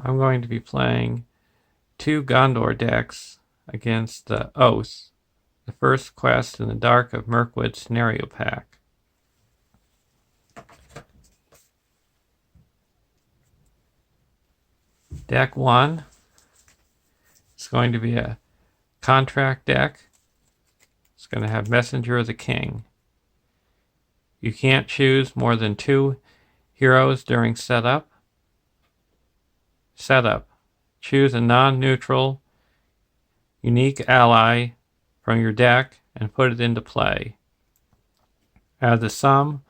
I'm going to be playing 2 Gondor decks against the Oath, the first quest in the Dark of Mirkwood scenario pack. Deck 1 is going to be a contract deck. It's going to have Messenger of the King. You can't choose more than 2 heroes during setup. Choose a non-neutral, unique ally from your deck and put it into play. Add the sum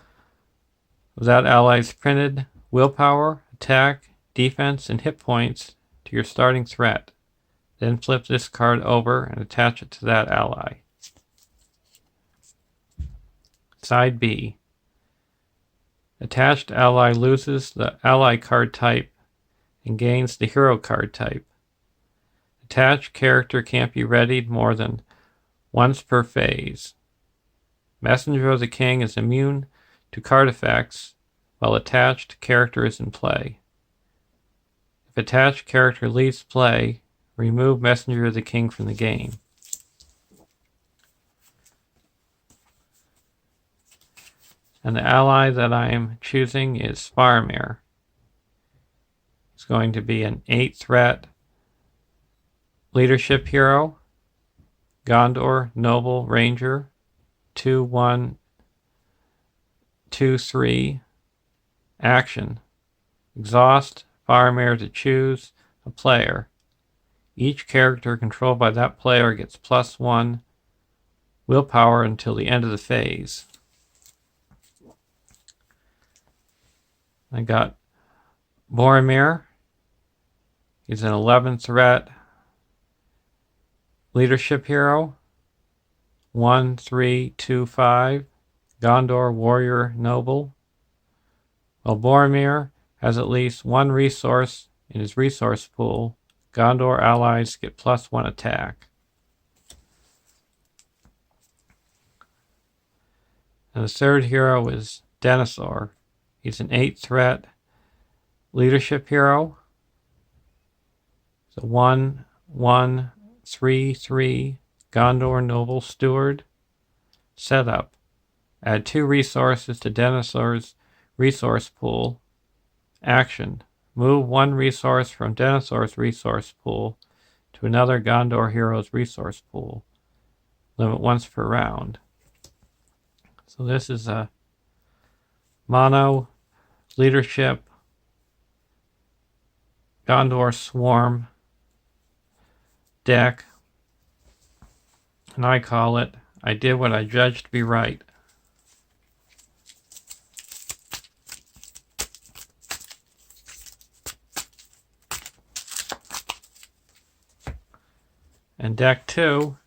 of that ally's printed willpower, attack, defense, and hit points to your starting threat. Then flip this card over and attach it to that ally. Side B. Attached ally loses the ally card type and gains the hero card type. Attached character can't be readied more than once per phase. Messenger of the King is immune to card effects while attached character is in play. If attached character leaves play, remove Messenger of the King from the game. And the ally that I am choosing is Faramir. It's going to be an 8-threat leadership hero, Gondor Noble Ranger, 2/1, 2/3, action. Exhaust Faramir to choose a player. Each character controlled by that player gets +1 willpower until the end of the phase. I got Boromir. He's an 11-threat leadership hero. 1/3/2/5 Gondor Warrior Noble. While Boromir has at least 1 resource in his resource pool, Gondor allies get +1 attack. And the third hero is Denethor. He's an 8-threat leadership hero. So 1/1/3/3 Gondor Noble Steward. Setup. Add 2 resources to Denethor's resource pool. Action. Move 1 resource from Denethor's resource pool to another Gondor hero's resource pool. Limit once per round. So this is a mono leadership Gondor Swarm deck, and I call it I Did What I Judged to Be Right. And deck 2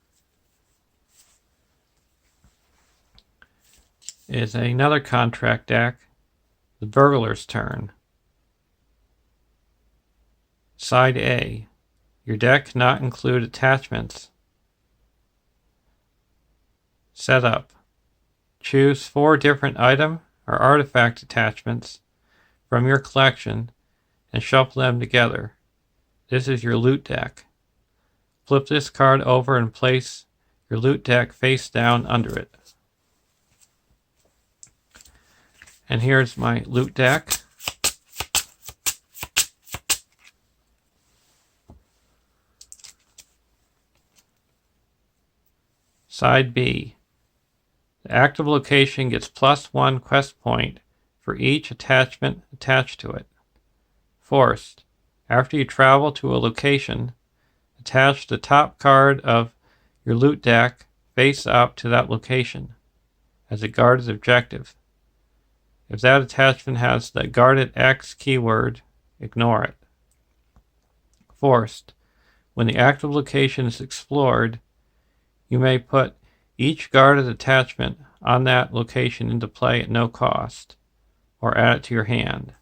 is another contract deck, the Burglar's Turn. Side A. Your deck cannot include attachments. Setup. Choose 4 different item or artifact attachments from your collection and shuffle them together. This is your loot deck. Flip this card over and place your loot deck face down under it. And here's my loot deck. Side B. The active location gets +1 quest point for each attachment attached to it. Forced. After you travel to a location, attach the top card of your loot deck face up to that location as a guarded objective. If that attachment has the guarded X keyword, ignore it. Forced. When the active location is explored, you may put each guarded attachment on that location into play at no cost, or add it to your hand.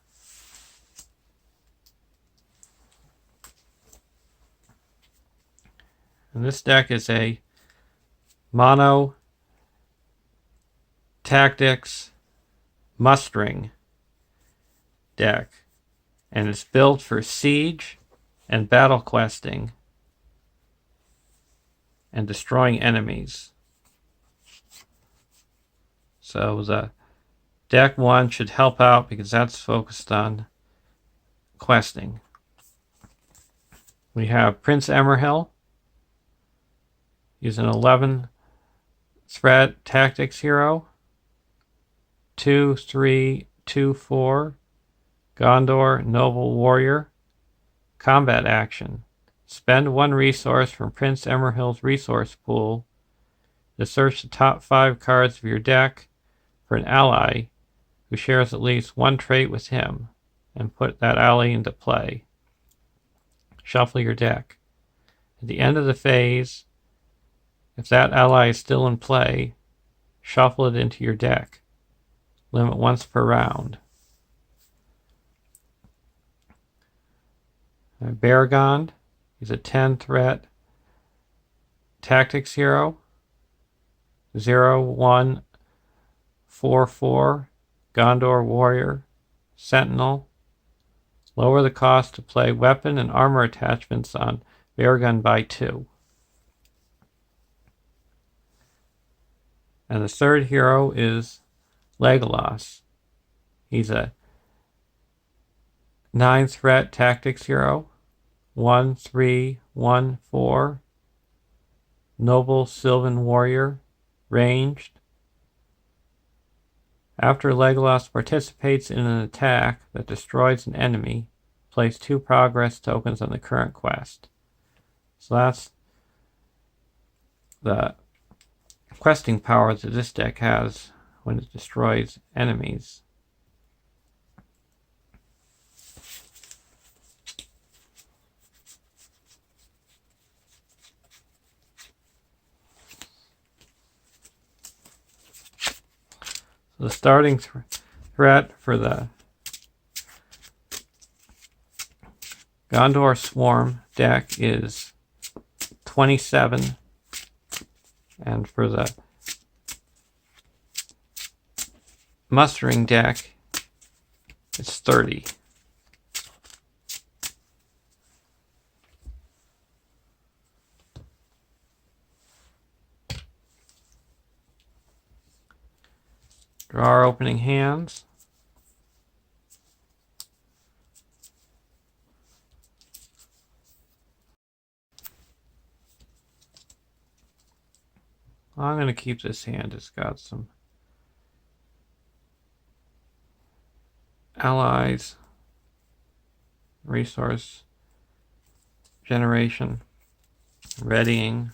And this deck is a mono tactics mustering deck. and it's built for siege and battle questing and destroying enemies. So the deck 1 should help out because that's focused on questing. We have Prince Emerhill. He's an 11 threat tactics hero. 2/3/2/4 Gondor Noble Warrior. Combat action. Spend 1 resource from Prince Emerhill's resource pool to search the top 5 cards of your deck for an ally who shares at least 1 trait with him, and put that ally into play. Shuffle your deck. At the end of the phase, if that ally is still in play, shuffle it into your deck. Limit once per round. Baragond, he's a 10 threat tactics hero. 0/1/4/4 Gondor Warrior Sentinel. Lower the cost to play weapon and armor attachments on Baragond by 2. And the third hero is Legolas. He's a 9 threat tactics hero. 1/3/1/4 Noble Sylvan Warrior ranged. After Legolas participates in an attack that destroys an enemy, place 2 progress tokens on the current quest. So that's the questing power that this deck has when it destroys enemies. So the starting threat for the Gondor Swarm deck is 27, and for the Mustering deck, it's 30. Draw our opening hands. I'm going to keep this hand. It's got some allies, resource generation, readying.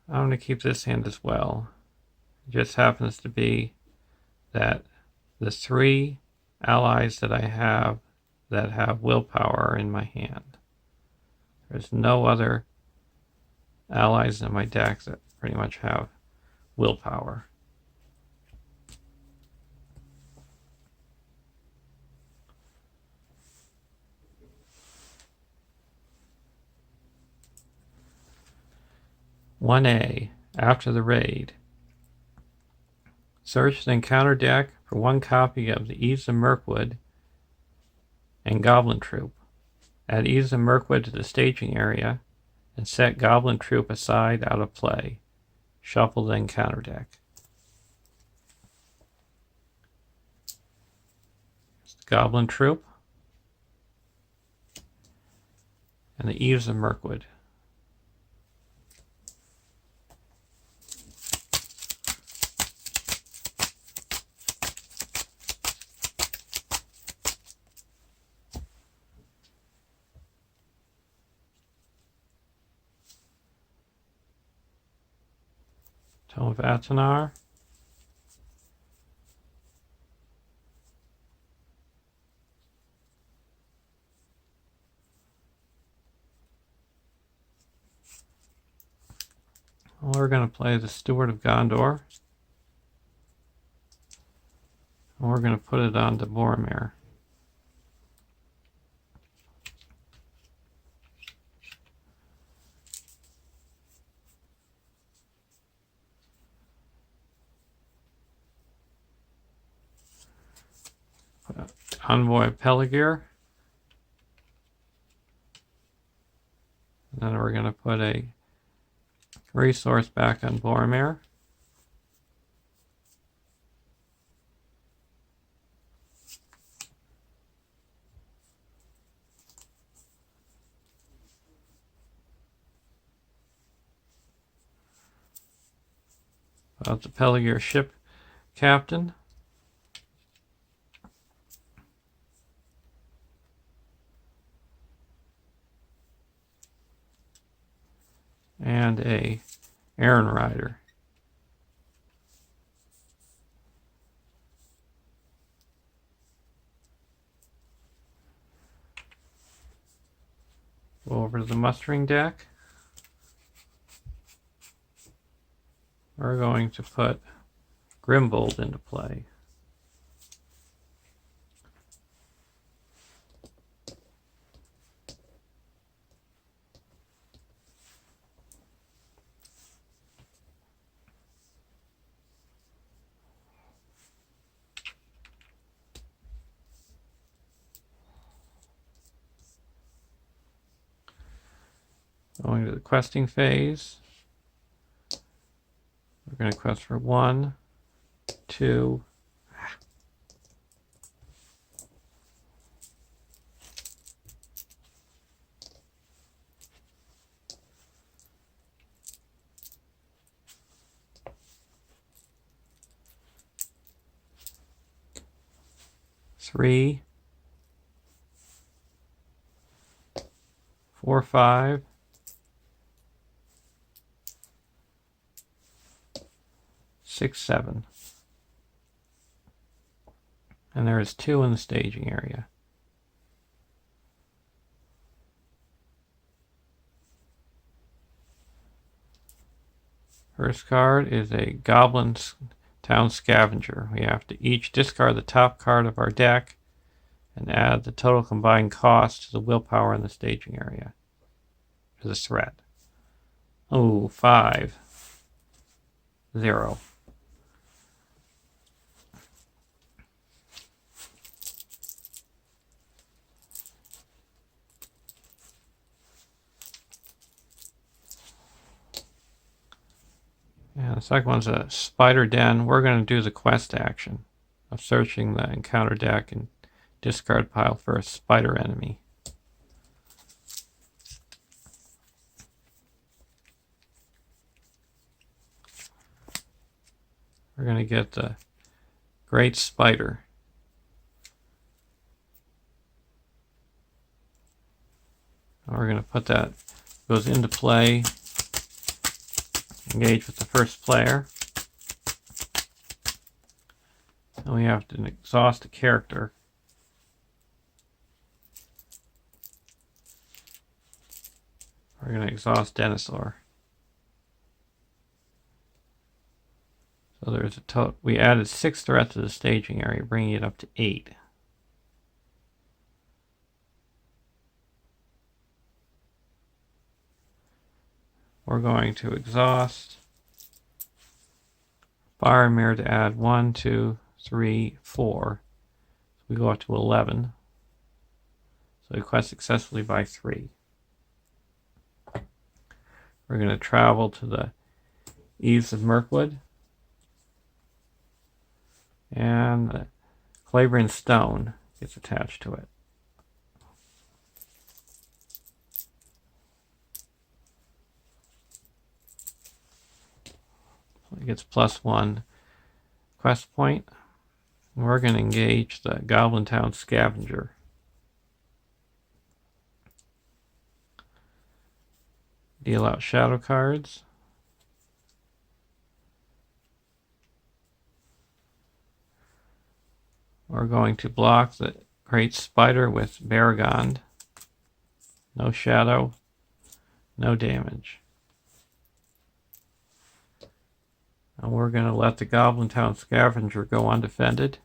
I'm going to keep this hand as well. It just happens to be that the 3 allies that I have that have willpower are in my hand. There's no other allies in my deck that pretty much have willpower. "1A. After the raid. Search the encounter deck for 1 copy of the Eves of Mirkwood and Goblin Troop. Add Eves of Mirkwood to the staging area and set Goblin Troop aside out of play. Shuffle the encounter deck." Goblin Troop and the Eves of Mirkwood. Tome of Atanar. We're going to play the Steward of Gondor. And we're going to put it on to Boromir. Envoy Peligir. And then we're going to put a resource back on Boromir. About the Peligir ship captain. And a Aaron Rider. Go over to the mustering deck. We're going to put Grimbold into play. Going to the questing phase. We're going to quest for 1, 2, 3, 4, 5, 6, 7. And there is 2 in the staging area. First card is a Goblin Town Scavenger. We have to each discard the top card of our deck and add the total combined cost to the willpower in the staging area to the threat. Oh, 5, 0. And the second one's a Spider Den. We're going to do the quest action of searching the encounter deck and discard pile for a spider enemy. We're going to get the Great Spider. And we're going to put that, goes into play. Engage with the first player. And we have to exhaust a character. We're going to exhaust Dinosaur. So there's a total. We added 6 threats to the staging area, bringing it up to 8. We're going to exhaust Boromir to add 1, 2, 3, 4. So we go up to 11. So we quest successfully by 3. We're going to travel to the Eaves of Mirkwood. And the Calabrian Stone gets attached to it. It gets +1 quest point. And we're going to engage the Goblin Town Scavenger. Deal out shadow cards. We're going to block the Great Spider with Baragond. No shadow, no damage. And we're going to let the Goblin Town Scavenger go undefended.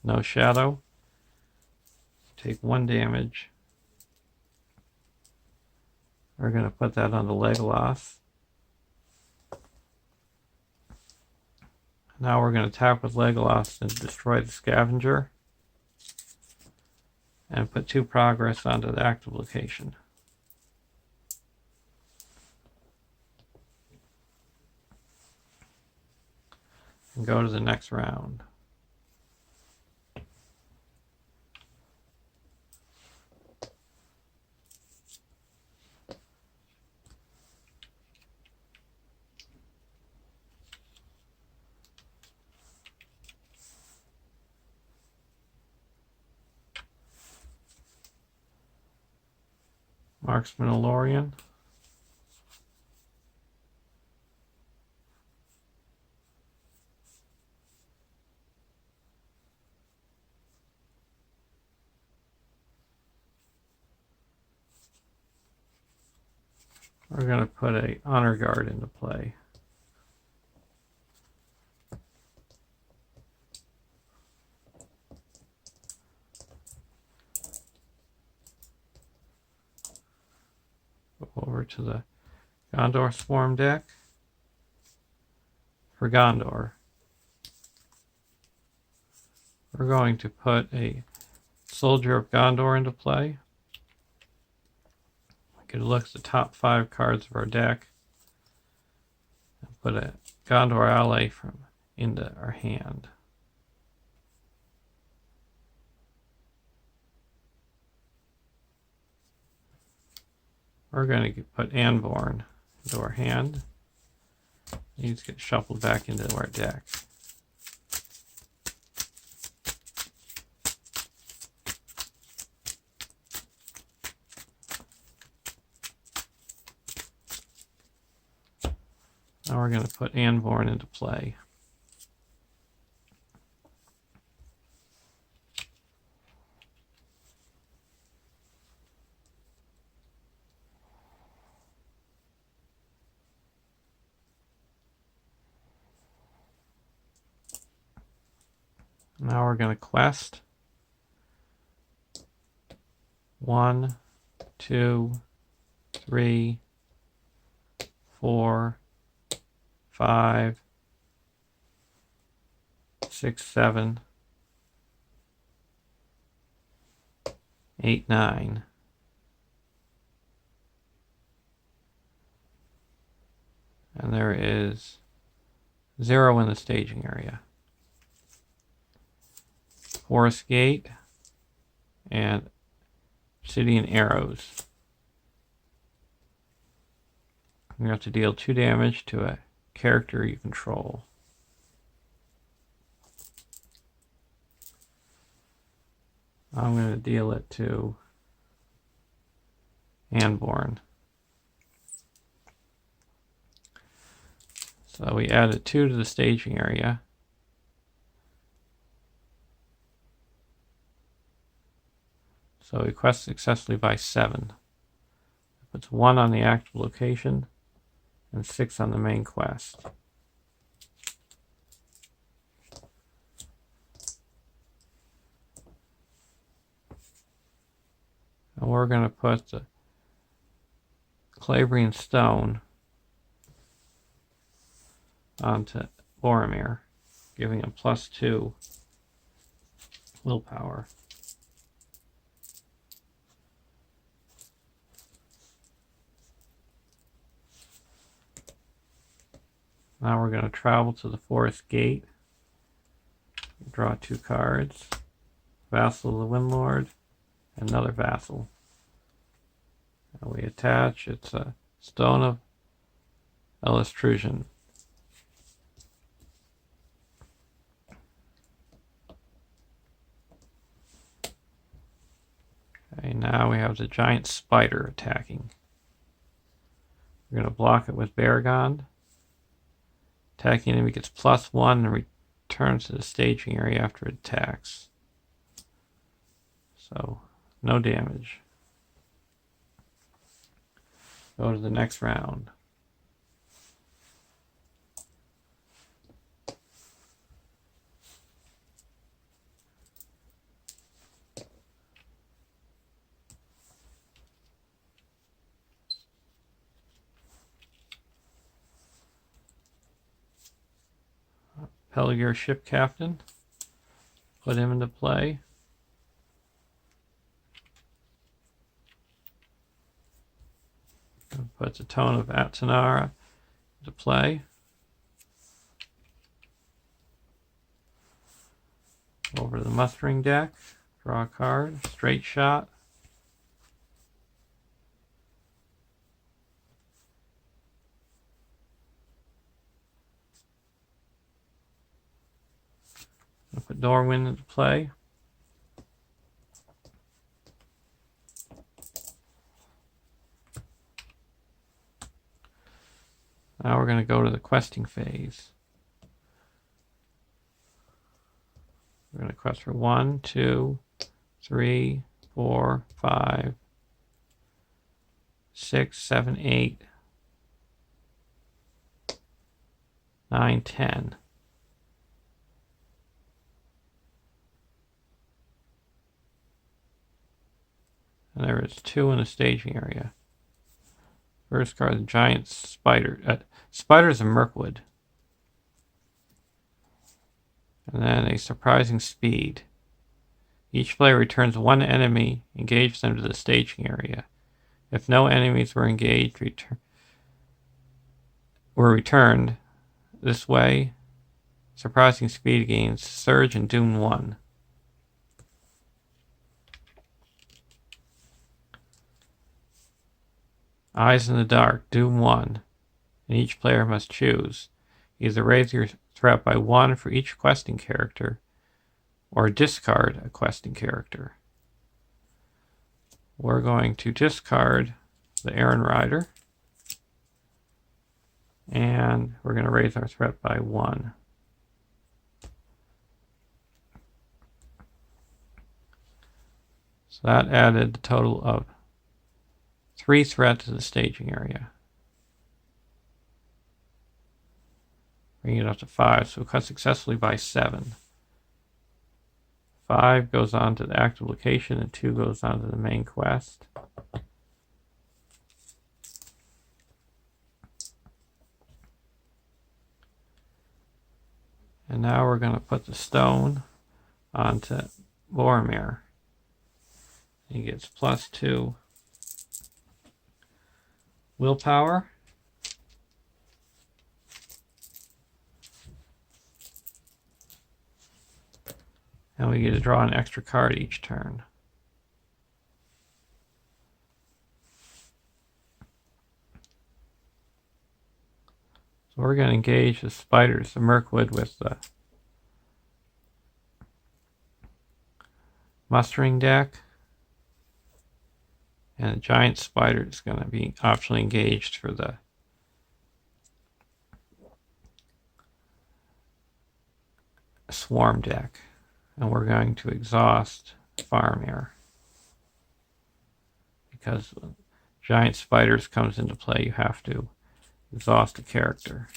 No shadow. Take 1 damage. We're going to put that on the Legolas. Now we're going to attack with Legolas and destroy the Scavenger. and put 2 progress onto the active location. And go to the next round. Marksman Lorian. We're going to put a honor guard into play. Go over to the Gondor Swarm deck. For Gondor, we're going to put a Soldier of Gondor into play. We could look at the top 5 cards of our deck and put a Gondor ally into our hand. We're going to put Anborn into our hand. These get shuffled back into our deck. Now we're going to put Anborn into play. Now we're going to quest 1, 2, 3, 4, 5, 6, 7, 8, 9. And there is 0 in the staging area. Forest Gate and Obsidian Arrows. You have to deal 2 damage to a character you control. I'm going to deal it to Anborn. So we added 2 to the staging area. So we quest successfully by 7. It puts 1 on the active location and 6 on the main quest. And we're going to put the Clavering Stone onto Boromir, giving him +2 willpower. Now we're going to travel to the Forest Gate, draw 2 cards, Vassal of the Windlord, another Vassal. And we attach, it's a Stone of Elustration. Okay, now we have the giant spider attacking. We're going to block it with Baragon. Attacking enemy gets +1 and returns to the staging area after it attacks. So, no damage. Go to the next round. Peligir Ship Captain. Put him into play. put the Tone of Atanara to play. Over to the Mustering deck, draw a card, Straight Shot. I'll put Doorwind into play. Now we're going to go to the questing phase. We're going to quest for 1, 2, 3, 4, 5, 6, 7, 8, 9, 10. And there is 2 in the staging area. First card, the Giant Spider. Spiders of Mirkwood. And then a Surprising Speed. Each player returns 1 enemy, engage them to the staging area. If no enemies were engaged, were returned this way, Surprising Speed gains Surge and Doom 1. Eyes in the Dark, Doom 1. And each player must choose. Either raise your threat by 1 for each questing character, or discard a questing character. We're going to discard the Aaron Rider, and we're going to raise our threat by 1. So that added a total of 3 threat to the staging area. Bring it up to 5, so we cut successfully by 7. 5 goes on to the active location, and 2 goes on to the main quest. And now we're going to put the stone onto Boromir. He gets +2 willpower. And we get to draw an extra card each turn. So we're going to engage the Spiders of Mirkwood with the Mustering deck. And the Giant Spider is going to be optionally engaged for the Swarm deck. And we're going to exhaust Faramir. Because Giant Spiders comes into play, you have to exhaust a character.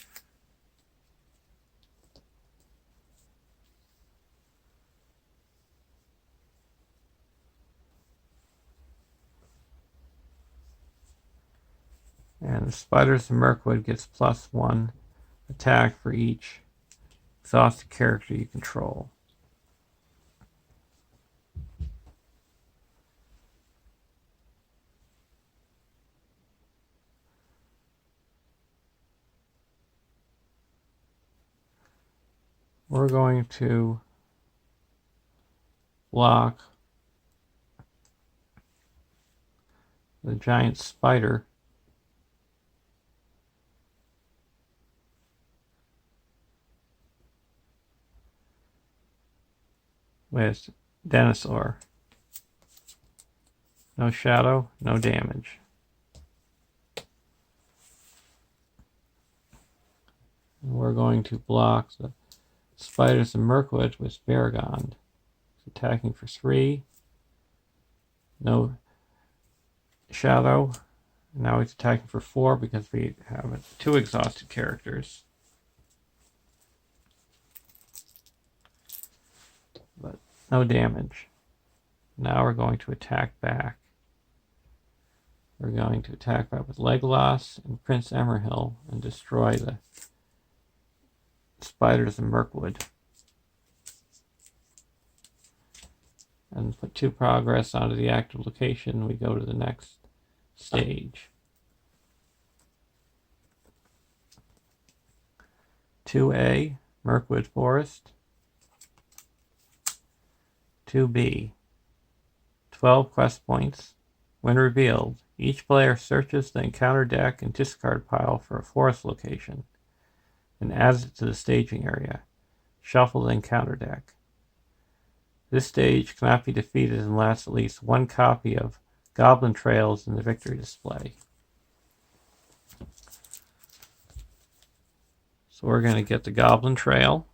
And the Spiders of Mirkwood gets +1 attack for each exhausted character you control. We're going to block the Giant Spider with Denethor. No shadow, no damage. And we're going to block the Spiders of Mirkwood with Baragond. Attacking for 3. No shadow. Now he's attacking for 4 because we have 2 exhausted characters. But no damage. Now we're going to attack back. We're going to attack back with Legolas and Prince Emerhill and destroy the Spiders of Mirkwood. And put 2 progress onto the active location. We go to the next stage. 2A, Mirkwood Forest. 2B, 12 quest points. When revealed, each player searches the encounter deck and discard pile for a forest location and adds it to the staging area. Shuffle the encounter deck. This stage cannot be defeated unless at least one copy of Goblin Trails in the victory display. So we're going to get the Goblin Trail.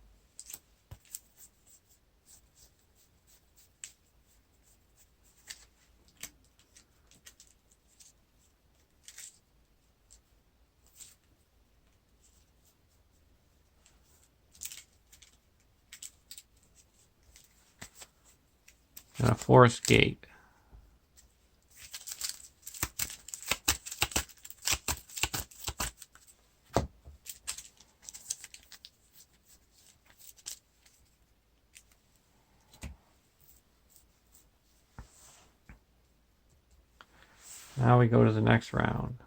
And a forest gate. Now we go to the next round.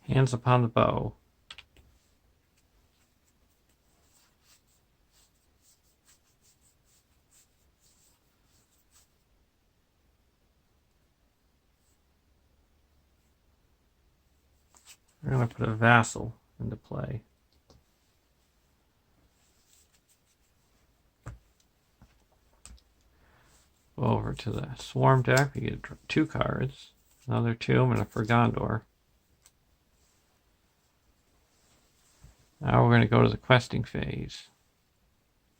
Hands upon the bow. We're going to put a vassal into play. Go over to the swarm deck. We get 2 cards. Another tomb and a for Gondor. Now we're going to go to the questing phase.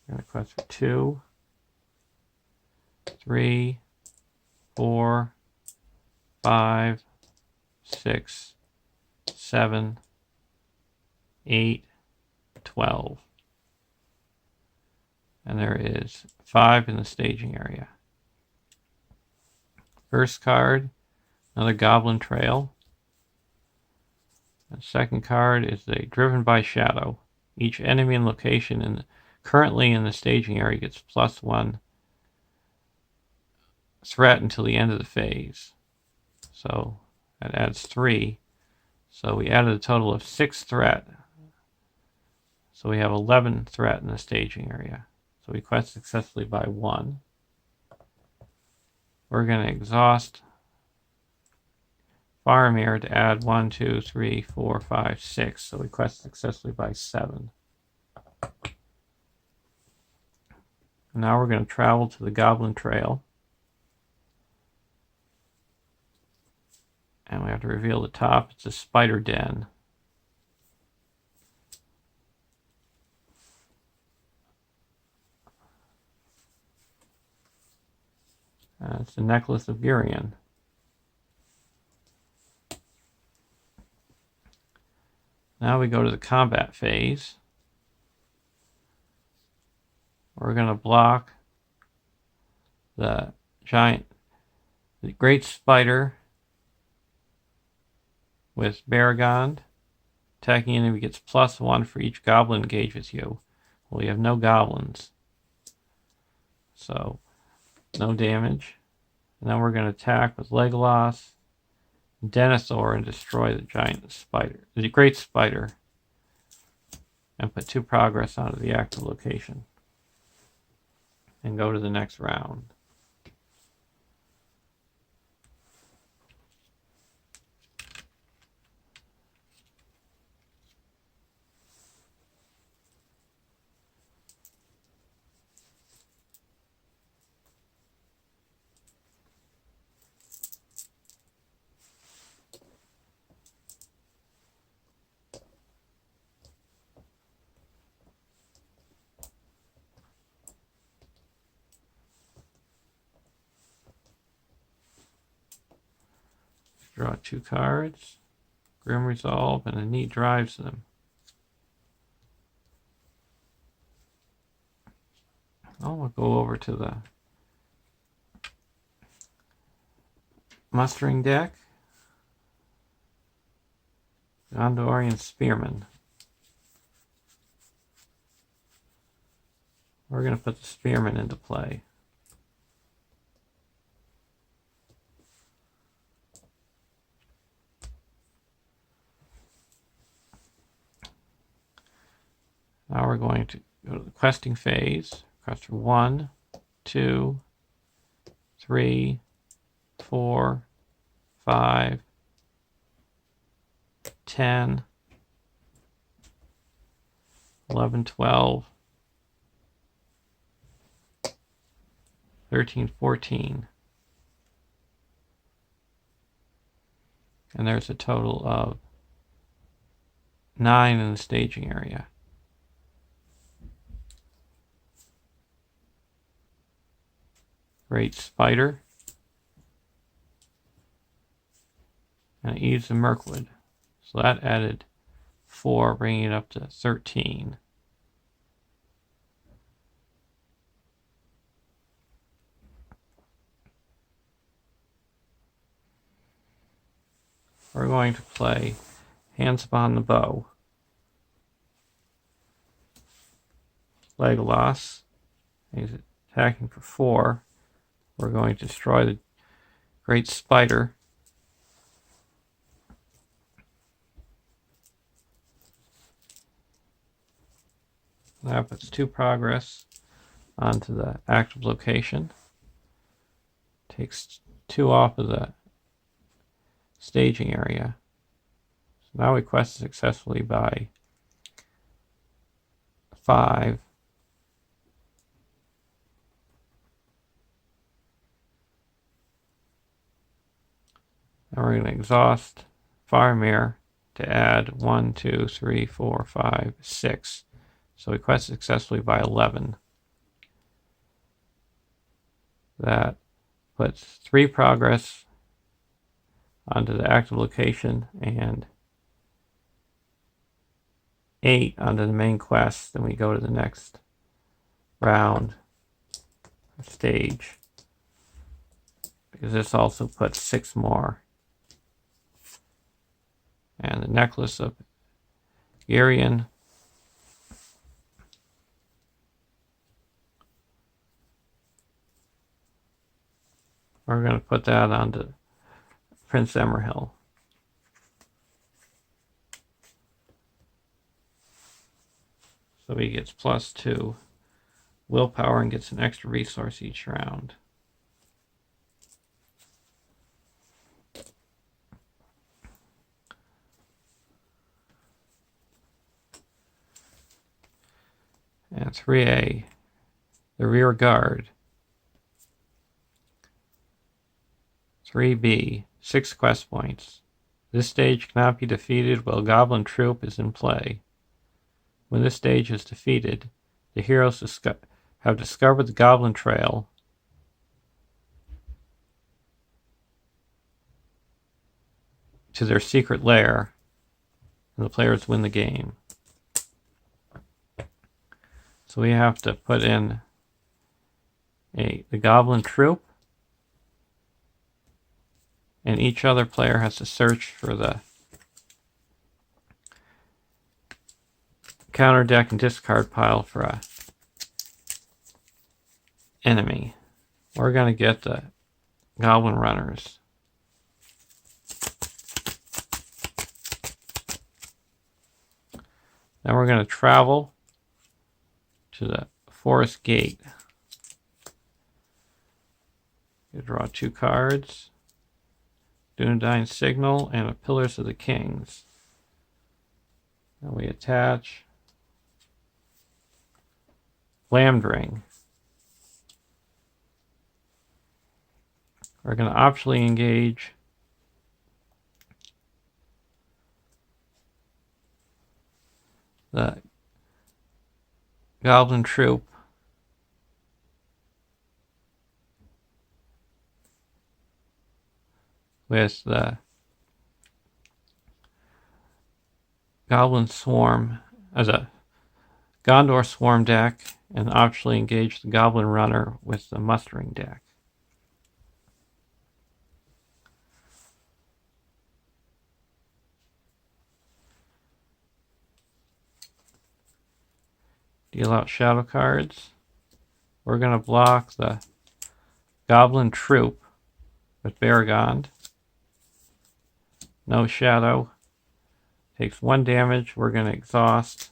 We're going to quest for 2, 3, 4, 5, 6, 7, 8, 12. And there is 5 in the staging area. First card, another Goblin Trail. The second card is the Driven by Shadow. Each enemy and location currently in the staging area gets +1 threat until the end of the phase. So that adds 3. So we added a total of 6 threat. So we have 11 threat in the staging area. So we quest successfully by 1. We're going to exhaust Faramir to add 1, 2, 3, 4, 5, 6. So we quest successfully by 7. Now we're going to travel to the Goblin Trail. And we have to reveal the top. It's a spider den. It's the Necklace of Girion. Now we go to the combat phase. We're going to block the great spider with Baragond. Attacking enemy gets +1 for each goblin engaged with you. Well, we have no goblins, so no damage. And then we're going to attack with Legolas, Denethor, and destroy the great spider, and put 2 progress onto the active location. And go to the next round. Draw 2 cards. Grim Resolve and a Neat drives them. We'll go over to the mustering deck. Gondorian Spearman. We're going to put the Spearman into play. Now we're going to go to the questing phase. Quest for 1, 2, 3, 4, 5, 10, 11, 12, 13, 14. And there's a total of 9 in the staging area. Great Spider. And Eves of Mirkwood. So that added 4, bringing it up to 13. We're going to play Hands Upon the Bow. Legolas. He's attacking for 4. We're going to destroy the Great Spider. That puts 2 progress onto the active location. Takes 2 off of the staging area. So now we quest successfully by 5. And we're going to exhaust Faramir to add 1, 2, 3, 4, 5, 6. So we quest successfully by 11. That puts 3 progress onto the active location and 8 onto the main quest. Then we go to the next round stage, because this also puts 6 more. And the Necklace of Irian. We're going to put that onto Prince Emerhill. So he gets +2 willpower and gets an extra resource each round. And 3A, the Rear Guard. 3B, 6 quest points. This stage cannot be defeated while Goblin Troop is in play. When this stage is defeated, the heroes have discovered the Goblin Trail to their secret lair, and the players win the game. So we have to put in the Goblin Troop, and each other player has to search for the counter deck and discard pile for a enemy. We're going to get the Goblin Runners. Then we're going to travel to the Forest Gate. You draw 2 cards. Dunedain Signal and a Pillars of the Kings. And we attach Lambdring. We're going to optionally engage the Goblin Troop with the Goblin Swarm as a Gondor Swarm deck and optionally engage the Goblin Runner with the Mustering deck. Deal out shadow cards. We're going to block the Goblin Troop with Baragond. No shadow. Takes 1 damage. We're going to exhaust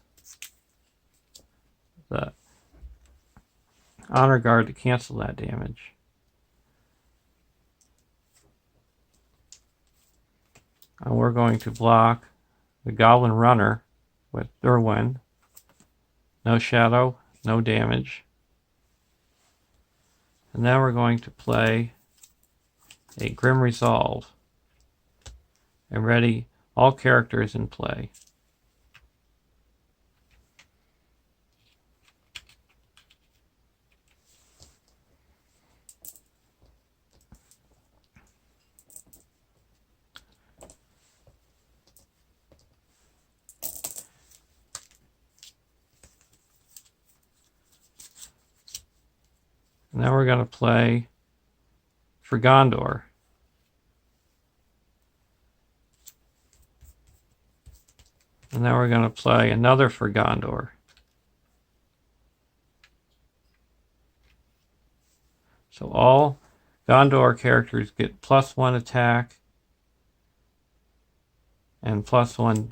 the Honor Guard to cancel that damage. And we're going to block the Goblin Runner with Derwin. No shadow, no damage. And now we're going to play a Grim Resolve. And ready all characters in play. Now we're going to play for Gondor. And now we're going to play another for Gondor. So all Gondor characters get +1 attack and +1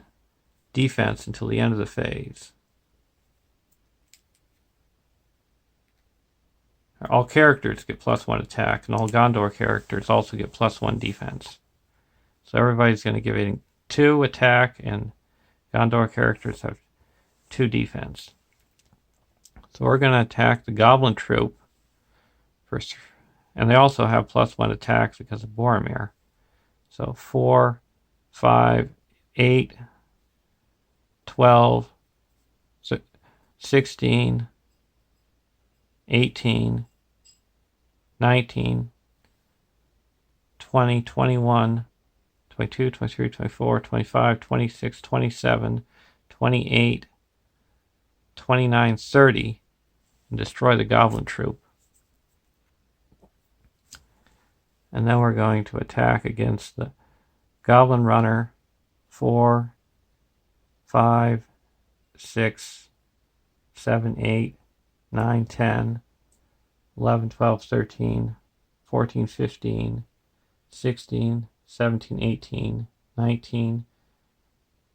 defense until the end of the phase. All characters get +1 attack, and all Gondor characters also get +1 defense. So everybody's going to give it 2 attack, and Gondor characters have 2 defense. So we're going to attack the Goblin Troop first, and they also have +1 attacks because of Boromir. So 4, 5, 8, 12, 16, 18, 19, 20, 21, 22, 23, 24, 25, 26, 27, 28, 29, 30, and destroy the Goblin Troop. And then we're going to attack against the Goblin Runner 4, 5, 6, 7, 8, 9, 10, 11, 12, 13, 14, 15, 16, 17, 18, 19,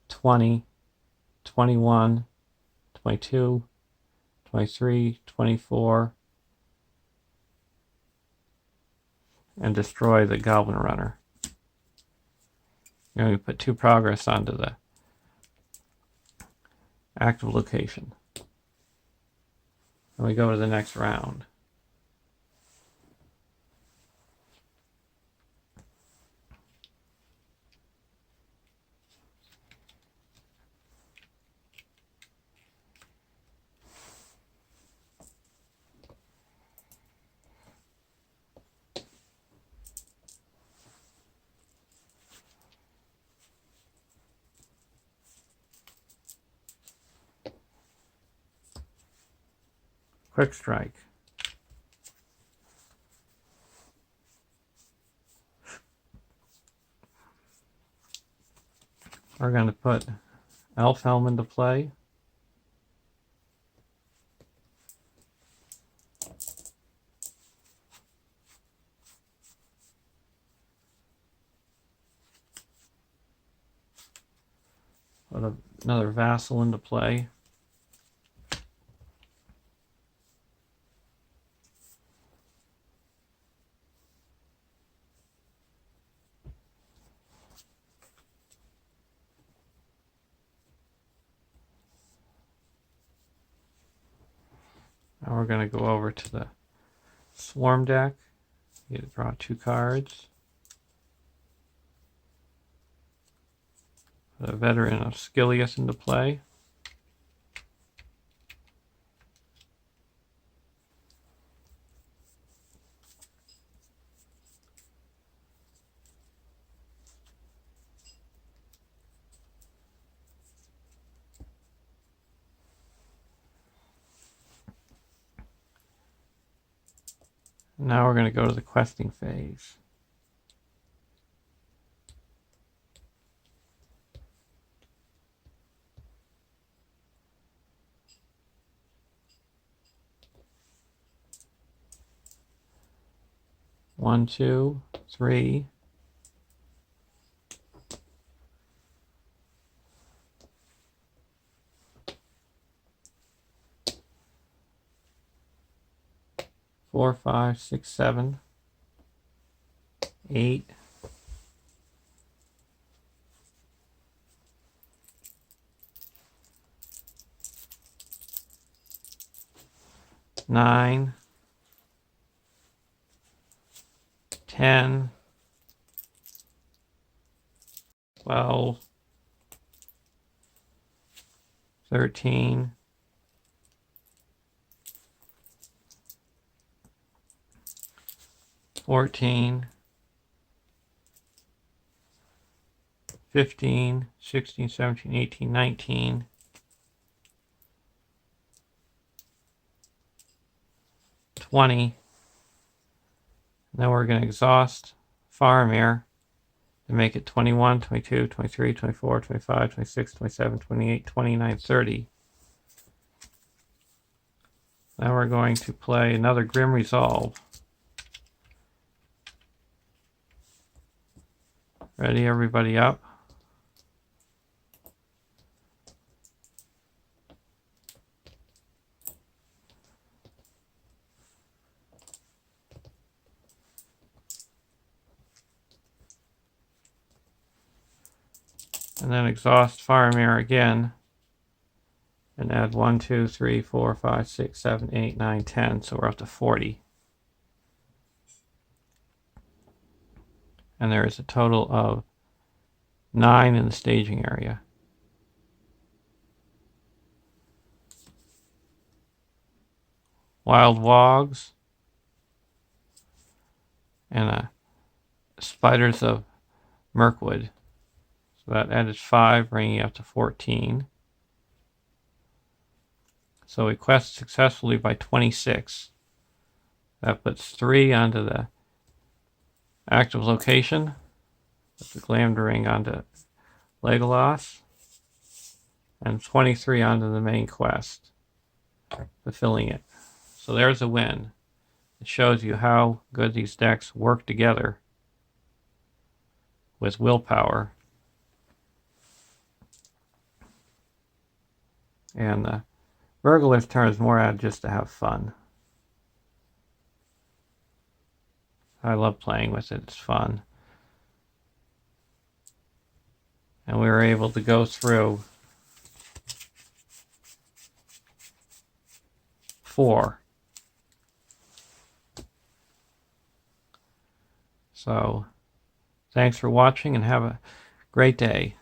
20, 21, 22, 23, 24, and destroy the Goblin Runner. You're going to put 2 progress onto the active location. And we go to the next round. Quick Strike. We're going to put Elf Helm into play. Put another Vassal into play. Now we're going to go over to the Swarm deck. You draw 2 cards. Put a Veteran of Skilius into play. Now we're going to go to the questing phase. One, two, three. Four, five, six, 7, 8, 9, 10, 12, 13, 14, 15, 16, 17, 18, 19, 20. Now we're going to exhaust Faramir to make it 21, 22, 23, 24, 25, 26, 27, 28, 29, 30. Now we're going to play another Grim Resolve. Ready, everybody up? And then exhaust Faramir again and add 1, 2, 3, 4, 5, 6, 7, 8, 9, 10. So we're up to 40. And there is a total of 9 in the staging area. Wild Wogs and Spiders of Mirkwood. So that added 5, bringing you up to 14. So we quest successfully by 26. That puts 3 onto the active location. Put the Glamdring onto Legolas. And 23 onto the main quest, fulfilling it. So there's a win. It shows you how good these decks work together with willpower. And the Burglar's turn is more out just to have fun. I love playing with it. It's fun. And we were able to go through 4. So, thanks for watching and have a great day.